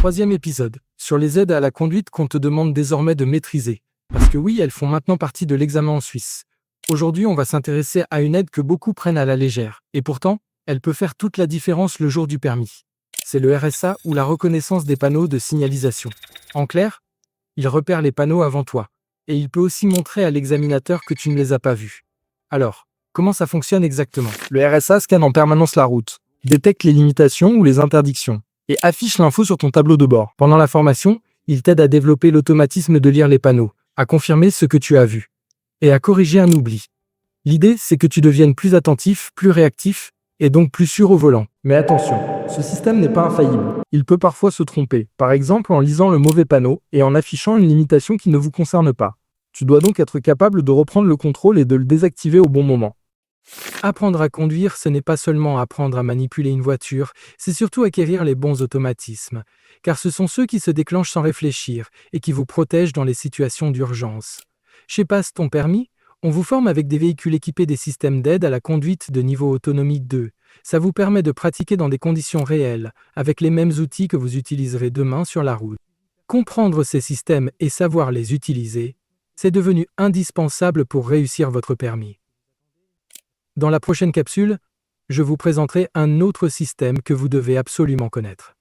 Troisième épisode, sur les aides à la conduite qu'on te demande désormais de maîtriser. Parce que oui, elles font maintenant partie de l'examen en Suisse. Aujourd'hui, on va s'intéresser à une aide que beaucoup prennent à la légère. Et pourtant, elle peut faire toute la différence le jour du permis. C'est le RSA ou la reconnaissance des panneaux de signalisation. En clair, il repère les panneaux avant toi. Et il peut aussi montrer à l'examinateur que tu ne les as pas vus. Alors, comment ça fonctionne exactement? Le RSA scanne en permanence la route, détecte les limitations ou les interdictions, et affiche l'info sur ton tableau de bord. Pendant la formation, il t'aide à développer l'automatisme de lire les panneaux, à confirmer ce que tu as vu, et à corriger un oubli. L'idée, c'est que tu deviennes plus attentif, plus réactif, et donc plus sûr au volant. Mais attention, ce système n'est pas infaillible. Il peut parfois se tromper, par exemple en lisant le mauvais panneau et en affichant une limitation qui ne vous concerne pas. Tu dois donc être capable de reprendre le contrôle et de le désactiver au bon moment. Apprendre à conduire, ce n'est pas seulement apprendre à manipuler une voiture, c'est surtout acquérir les bons automatismes, car ce sont ceux qui se déclenchent sans réfléchir et qui vous protègent dans les situations d'urgence. Chez Passe ton permis, on vous forme avec des véhicules équipés des systèmes d'aide à la conduite de niveau autonomie 2. Ça vous permet de pratiquer dans des conditions réelles, avec les mêmes outils que vous utiliserez demain sur la route. Comprendre ces systèmes et savoir les utiliser, c'est devenu indispensable pour réussir votre permis. Dans la prochaine capsule, je vous présenterai un autre système que vous devez absolument connaître.